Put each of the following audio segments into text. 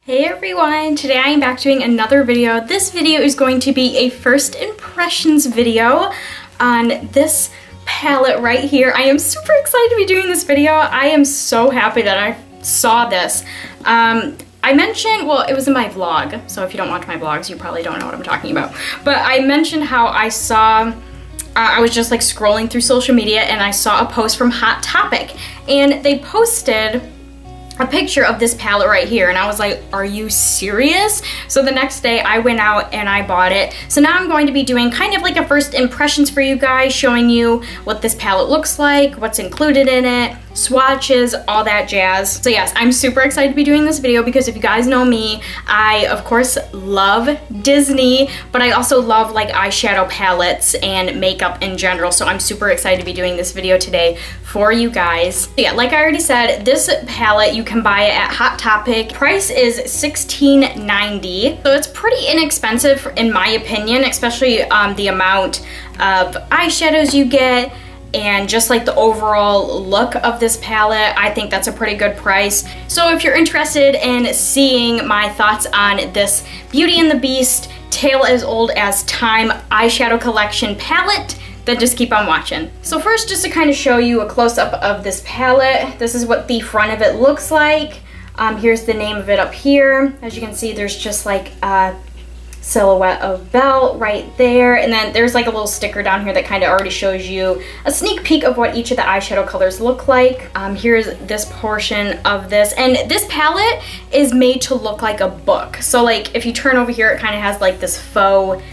Hey everyone! Today I am back doing another video. This video is going to be a first impressions video on this palette right here. I am super excited to be doing this video. I am so happy that I saw this. I mentioned, well, it was in my vlog, so if you don't watch my vlogs, you probably don't know what I'm talking about. But I mentioned how I saw, I was just like scrolling through social media and I saw a post from Hot Topic, and they posted a picture of this palette right here, and I was like, are you serious? So the next day I went out and I bought it. So now I'm going to be doing kind of like a first impressions for you guys, showing you what this palette looks like, what's included in it, swatches, all that jazz. So yes, I'm super excited to be doing this video because if you guys know me, I of course love Disney, but I also love like eyeshadow palettes and makeup in general. So I'm super excited to be doing this video today for you guys. So yeah, like I already said, this palette, you can buy it at Hot Topic. Price is $16.90. So it's pretty inexpensive in my opinion, especially the amount of eyeshadows you get and just like the overall look of this palette. I think that's a pretty good price. So if you're interested in seeing my thoughts on this Beauty and the Beast Tale as Old as Time Eyeshadow Collection Palette, then just keep on watching. So first, just to kind of show you a close-up of this palette, this is what the front of it looks like. Here's the name of it up here. As you can see, there's just like a silhouette of Belle right there, and then there's like a little sticker down here that kind of already shows you a sneak peek of what each of the eyeshadow colors look like. Here's this portion of this, and this palette is made to look like a book. So like if you turn over here, it kind of has like this faux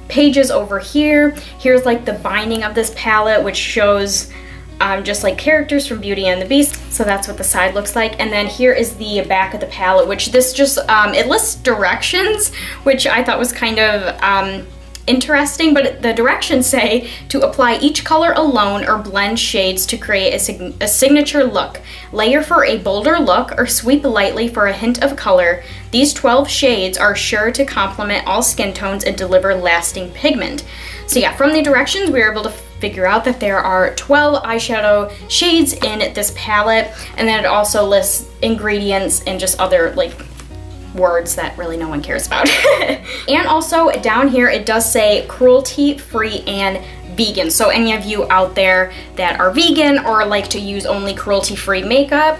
pages over here. Here's like the binding of this palette, which shows just like characters from Beauty and the Beast. So that's what the side looks like. And then here is the back of the palette, which this just, it lists directions, which I thought was kind of interesting, but the directions say to apply each color alone or blend shades to create a signature look. Layer for a bolder look or sweep lightly for a hint of color. These 12 shades are sure to complement all skin tones and deliver lasting pigment. So yeah, from the directions we were able to figure out that there are 12 eyeshadow shades in this palette, and then it also lists ingredients and just other like words that really no one cares about. And also down here it does say cruelty free and vegan. So any of you out there that are vegan or like to use only cruelty free makeup,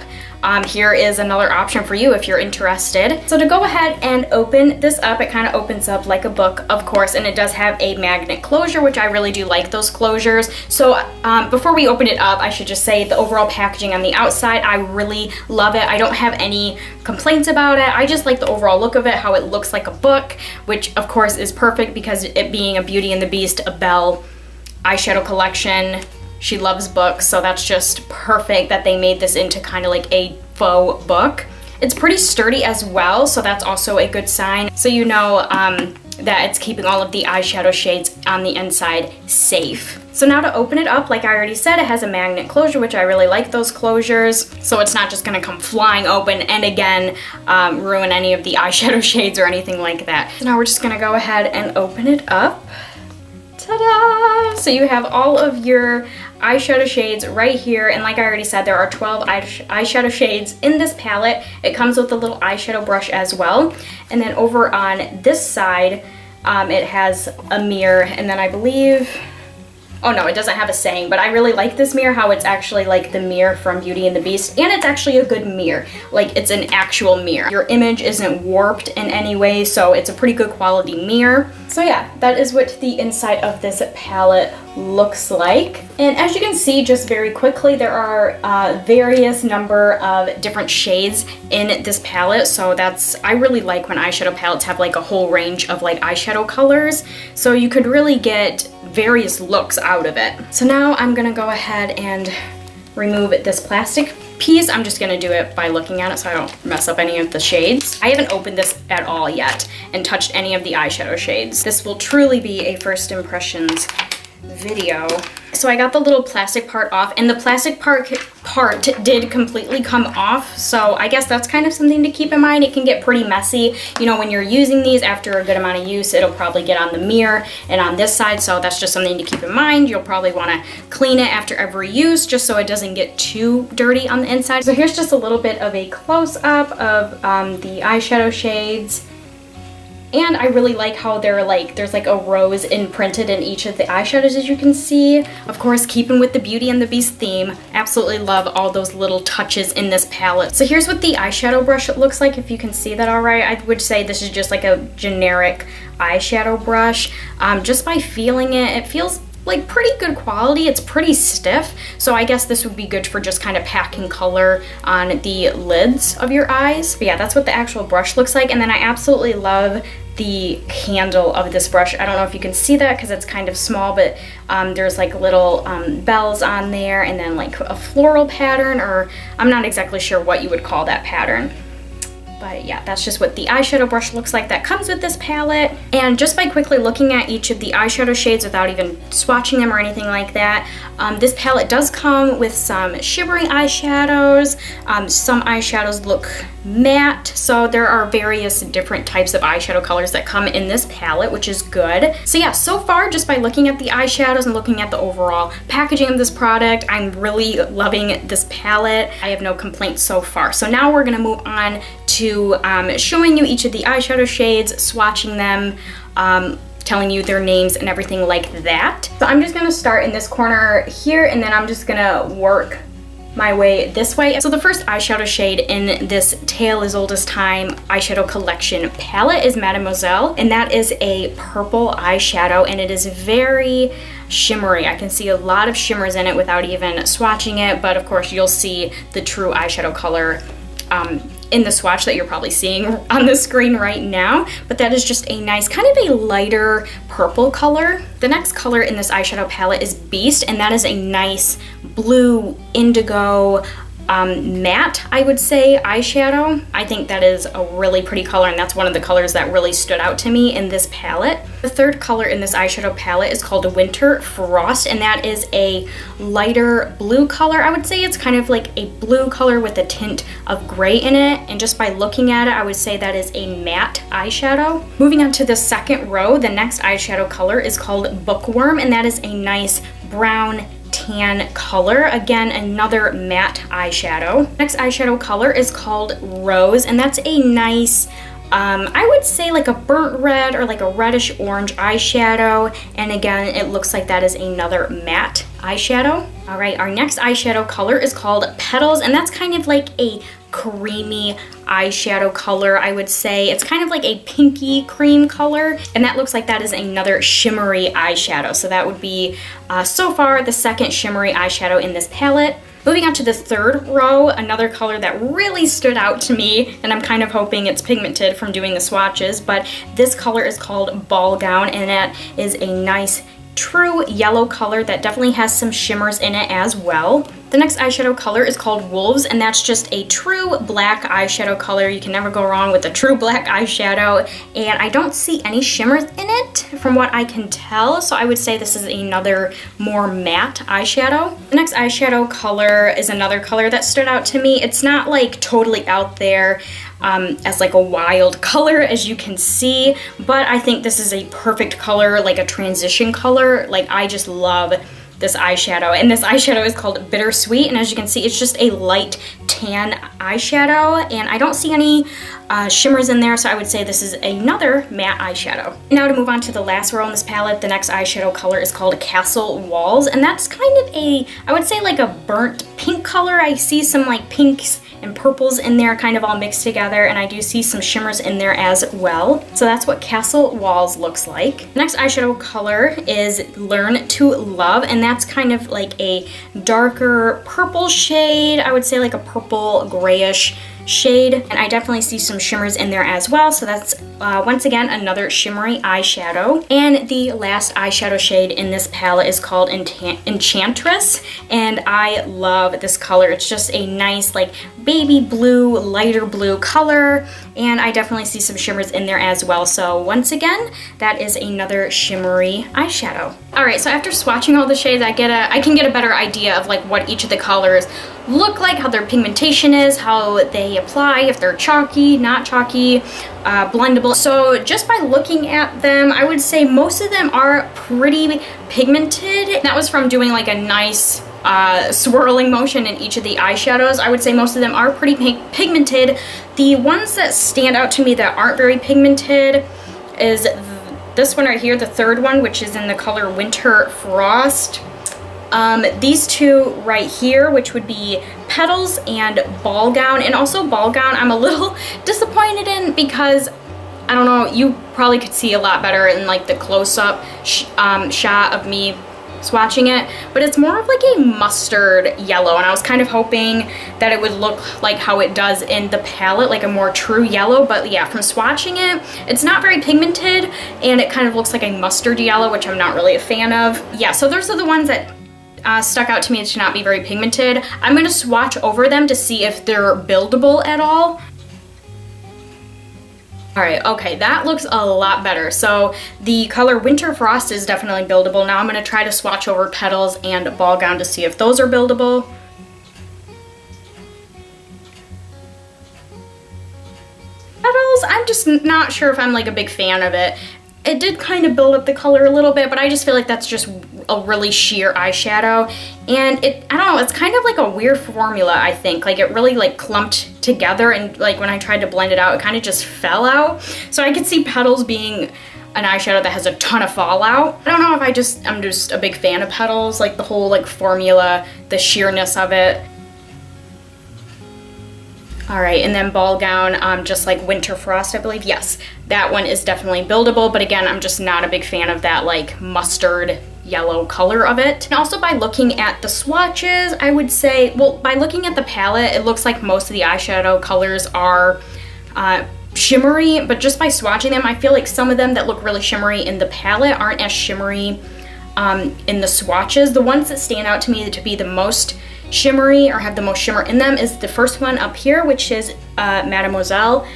here is another option for you if you're interested. So to go ahead and open this up, it kind of opens up like a book, of course, and it does have a magnet closure, which I really do like those closures. So before we open it up, I should just say the overall packaging on the outside, I really love it. I don't have any complaints about it. I just like the overall look of it, how it looks like a book, which of course is perfect because it being a Beauty and the Beast, a Belle eyeshadow collection, she loves books, so that's just perfect that they made this into kind of like a faux book. It's pretty sturdy as well, so that's also a good sign. So you know that it's keeping all of the eyeshadow shades on the inside safe. So now to open it up, like I already said, it has a magnet closure, which I really like those closures. So it's not just gonna come flying open and again, ruin any of the eyeshadow shades or anything like that. So now we're just gonna go ahead and open it up. Ta-da! So you have all of your eyeshadow shades right here, and like I already said, there are 12 eyeshadow shades in this palette. It comes with a little eyeshadow brush as well. And then over on this side, it has a mirror, and then I believe, oh no, it doesn't have a saying, but I really like this mirror, how it's actually like the mirror from Beauty and the Beast, and it's actually a good mirror. Like it's an actual mirror. Your image isn't warped in any way, so it's a pretty good quality mirror. So yeah, that is what the inside of this palette looks like. And as you can see, just very quickly, there are various number of different shades in this palette. So that's, I really like when eyeshadow palettes have like a whole range of like eyeshadow colors. So you could really get various looks out of it. So now I'm gonna go ahead and remove this plastic piece. I'm just gonna do it by looking at it so I don't mess up any of the shades. I haven't opened this at all yet and touched any of the eyeshadow shades. This will truly be a first impressions video. So I got the little plastic part off, and the plastic part did completely come off, so I guess that's kind of something to keep in mind. It can get pretty messy, you know, when you're using these. After a good amount of use, it'll probably get on the mirror and on this side, so that's just something to keep in mind. You'll probably want to clean it after every use just so it doesn't get too dirty on the inside. So here's just a little bit of a close-up of the eyeshadow shades. And I really like how they're like, there's like a rose imprinted in each of the eyeshadows, as you can see. Of course, keeping with the Beauty and the Beast theme, absolutely love all those little touches in this palette. So here's what the eyeshadow brush looks like, if you can see that all right. I would say this is just like a generic eyeshadow brush. Just by feeling it, it feels like pretty good quality. It's pretty stiff, so I guess this would be good for just kind of packing color on the lids of your eyes. But yeah, that's what the actual brush looks like. And then I absolutely love the handle of this brush. I don't know if you can see that because it's kind of small, but there's like little bells on there, and then like a floral pattern, or I'm not exactly sure what you would call that pattern. But yeah, that's just what the eyeshadow brush looks like that comes with this palette. And just by quickly looking at each of the eyeshadow shades without even swatching them or anything like that, this palette does come with some shimmering eyeshadows. Some eyeshadows look matte, so there are various different types of eyeshadow colors that come in this palette, which is good. So yeah, so far, just by looking at the eyeshadows and looking at the overall packaging of this product, I'm really loving this palette. I have no complaints so far. So now we're gonna move on to showing you each of the eyeshadow shades, swatching them, telling you their names and everything like that. So I'm just gonna start in this corner here, and then I'm just gonna work my way this way. So the first eyeshadow shade in this Tale as Old as Time Eyeshadow Collection Palette is Mademoiselle, and that is a purple eyeshadow, and it is very shimmery. I can see a lot of shimmers in it without even swatching it, but of course you'll see the true eyeshadow color in the swatch that you're probably seeing on the screen right now. But that is just a nice, kind of a lighter purple color. The next color in this eyeshadow palette is Beast, and that is a nice blue indigo matte, I would say, eyeshadow. I think that is a really pretty color, and that's one of the colors that really stood out to me in this palette. The third color in this eyeshadow palette is called Winter Frost, and that is a lighter blue color. I would say it's kind of like a blue color with a tint of gray in it, and just by looking at it, I would say that is a matte eyeshadow. Moving on to the second row, the next eyeshadow color is called Bookworm, and that is a nice brown tan color. Again, another matte eyeshadow. Next eyeshadow color is called Rose, and that's a nice, I would say like a burnt red or like a reddish orange eyeshadow. And again, it looks like that is another matte eyeshadow. All right, our next eyeshadow color is called Petals, and that's kind of like a creamy eyeshadow color, I would say. It's kind of like a pinky cream color, and that looks like that is another shimmery eyeshadow. So that would be, so far, the second shimmery eyeshadow in this palette. Moving on to the third row, another color that really stood out to me, and I'm kind of hoping it's pigmented from doing the swatches, but this color is called Ball Gown, and that is a nice true yellow color that definitely has some shimmers in it as well. The next eyeshadow color is called Wolves, and that's just a true black eyeshadow color. You can never go wrong with a true black eyeshadow, and I don't see any shimmers in it from what I can tell, so I would say this is another more matte eyeshadow. The next eyeshadow color is another color that stood out to me. It's not like totally out there as like a wild color, as you can see, but I think this is a perfect color, like a transition color. Like, I just love this eyeshadow, and this eyeshadow is called Bittersweet, and as you can see, it's just a light tan eyeshadow, and I don't see any shimmers in there, so I would say this is another matte eyeshadow. Now to move on to the last row in this palette, the next eyeshadow color is called Castle Walls, and that's kind of a, I would say like a burnt pink color. I see some like pinks and purples in there kind of all mixed together, and I do see some shimmers in there as well. So that's what Castle Walls looks like. The next eyeshadow color is Learn to Love, and that's kind of like a darker purple shade. I would say like a purple grayish shade, and I definitely see some shimmers in there as well. So that's once again another shimmery eyeshadow. And the last eyeshadow shade in this palette is called Enchantress, and I love this color. It's just a nice like baby blue, lighter blue color, and I definitely see some shimmers in there as well. So once again, that is another shimmery eyeshadow. All right, so after swatching all the shades, I can get a better idea of like what each of the colors look like, how their pigmentation is, how they apply, if they're chalky, not chalky, blendable. So just by looking at them, I would say most of them are pretty pigmented. That was from doing like a nice swirling motion in each of the eyeshadows. I would say most of them are pretty pigmented. The ones that stand out to me that aren't very pigmented is this one right here, the third one, which is in the color Winter Frost. These two right here, which would be Petals and Ball Gown. And also Ball Gown, I'm a little disappointed in because, I don't know, you probably could see a lot better in like the close-up shot of me swatching it, but it's more of like a mustard yellow, and I was kind of hoping that it would look like how it does in the palette, like a more true yellow. But yeah, from swatching it, it's not very pigmented, and it kind of looks like a mustard yellow, which I'm not really a fan of. Yeah, so those are the ones that stuck out to me to not be very pigmented. I'm going to swatch over them to see if they're buildable at all. All right, okay, that looks a lot better. So the color Winter Frost is definitely buildable. Now I'm gonna try to swatch over Petals and Ball Gown to see if those are buildable. Petals, I'm just not sure if I'm like a big fan of it. It did kind of build up the color a little bit, but I just feel like that's just a really sheer eyeshadow. And I don't know, it's kind of like a weird formula, I think. Like it really like clumped together, and like when I tried to blend it out, it kind of just fell out. So I could see Petals being an eyeshadow that has a ton of fallout. I don't know if I'm just a big fan of Petals, like the whole like formula, the sheerness of it. All right, and then Ball Gown, just like Winter Frost, I believe. Yes, that one is definitely buildable, but again, I'm just not a big fan of that like mustard yellow color of it. And also by looking at the swatches, I would say, well, by looking at the palette, it looks like most of the eyeshadow colors are shimmery, but just by swatching them, I feel like some of them that look really shimmery in the palette aren't as shimmery in the swatches. The ones that stand out to me to be the most shimmery or have the most shimmer in them is the first one up here, which is Mademoiselle,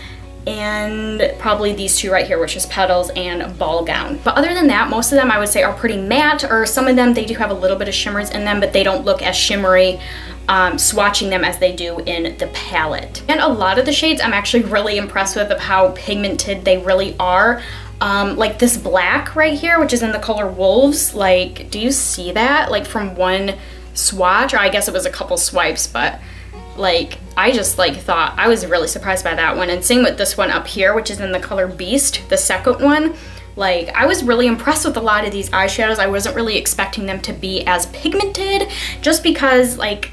and probably these two right here, which is Petals and Ball Gown. But other than that, most of them I would say are pretty matte, or some of them they do have a little bit of shimmers in them, but they don't look as shimmery swatching them as they do in the palette. And a lot of the shades I'm actually really impressed with of how pigmented they really are. Like this black right here, which is in the color Wolves, like, do you see that? Like from one swatch, or I guess it was a couple swipes, but like I just like thought, I was really surprised by that one. And same with this one up here, which is in the color Beast, the second one. Like I was really impressed with a lot of these eyeshadows. I wasn't really expecting them to be as pigmented, just because like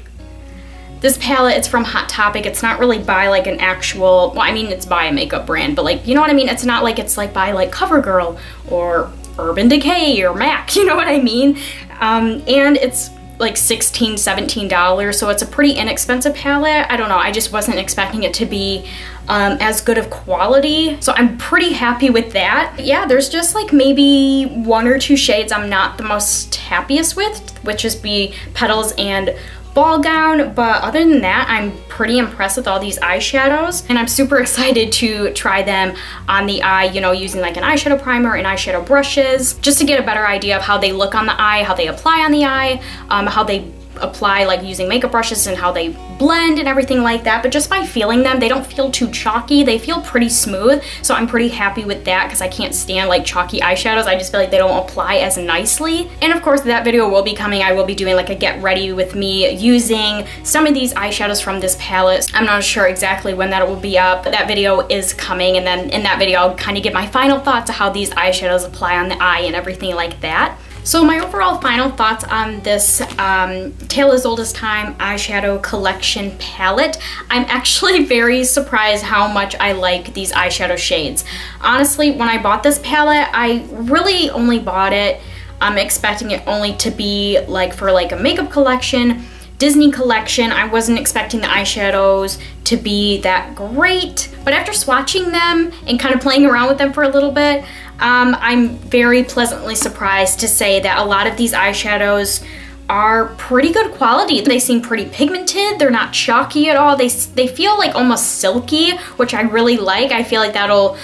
this palette, it's from Hot Topic. It's not really by like an actual, well, I mean, it's by a makeup brand, but like, you know what I mean? It's not like it's like by like CoverGirl or Urban Decay or MAC, you know what I mean? And it's like $16, $17, so it's a pretty inexpensive palette. I don't know, I just wasn't expecting it to be as good of quality, so I'm pretty happy with that. But yeah, there's just like maybe one or two shades I'm not the most happiest with, which is be Petals and Ball Gown, but other than that, I'm pretty impressed with all these eyeshadows, and I'm super excited to try them on the eye, you know, using like an eyeshadow primer and eyeshadow brushes, just to get a better idea of how they look on the eye, how they apply on the eye, how they apply like using makeup brushes, and how they blend and everything like that. But just by feeling them, they don't feel too chalky, they feel pretty smooth, so I'm pretty happy with that, because I can't stand like chalky eyeshadows. I just feel like they don't apply as nicely. And of course that video will be coming. I will be doing like a get ready with me using some of these eyeshadows from this palette. I'm not sure exactly when that will be up, but that video is coming, and then in that video I'll kind of give my final thoughts of how these eyeshadows apply on the eye and everything like that. So my overall final thoughts on this Tale as Old as Time eyeshadow collection palette, I'm actually very surprised how much I like these eyeshadow shades. Honestly, when I bought this palette, I really only bought it expecting it only to be like for like a makeup collection, Disney collection. I wasn't expecting the eyeshadows to be that great, but after swatching them and kind of playing around with them for a little bit, I'm very pleasantly surprised to say that a lot of these eyeshadows are pretty good quality. They seem pretty pigmented. They're not chalky at all. They feel like almost silky, which I really like. I feel like that'll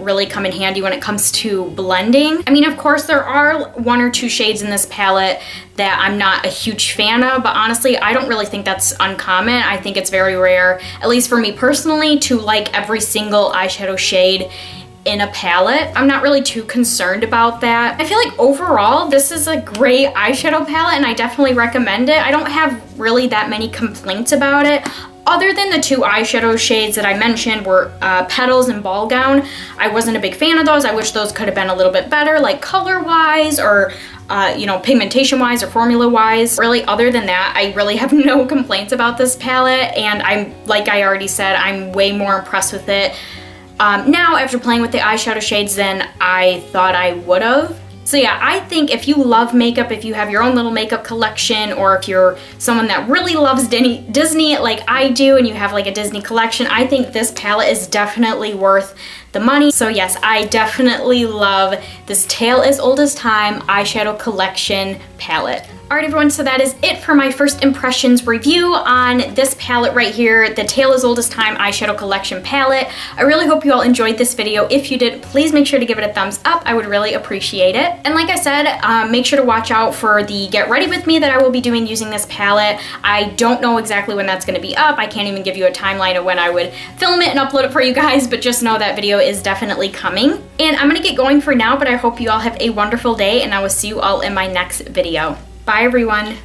really come in handy when it comes to blending. I mean, of course, there are 1 or 2 shades in this palette that I'm not a huge fan of, but honestly, I don't really think that's uncommon. I think it's very rare, at least for me personally, to like every single eyeshadow shade in a palette. I'm not really too concerned about that. I feel like overall, this is a great eyeshadow palette and I definitely recommend it. I don't have really that many complaints about it. Other than the 2 eyeshadow shades that I mentioned were Petals and Ball Gown. I wasn't a big fan of those. I wish those could have been a little bit better, like color-wise or you know, pigmentation-wise or formula-wise. Really, other than that, I really have no complaints about this palette, and like I already said, I'm way more impressed with it now after playing with the eyeshadow shades than I thought I would have. So yeah, I think if you love makeup, if you have your own little makeup collection, or if you're someone that really loves Disney like I do and you have like a Disney collection, I think this palette is definitely worth the money. So yes, I definitely love this Tale as Old as Time eyeshadow collection palette. Alright everyone, so that is it for my first impressions review on this palette right here, the Tale as Old as Time eyeshadow collection palette. I really hope you all enjoyed this video. If you did, please make sure to give it a thumbs up. I would really appreciate it. And like I said, make sure to watch out for the Get Ready With Me that I will be doing using this palette. I don't know exactly when that's going to be up. I can't even give you a timeline of when I would film it and upload it for you guys, but just know that video is definitely coming. And I'm going to get going for now, but I hope you all have a wonderful day, and I will see you all in my next video. Bye everyone.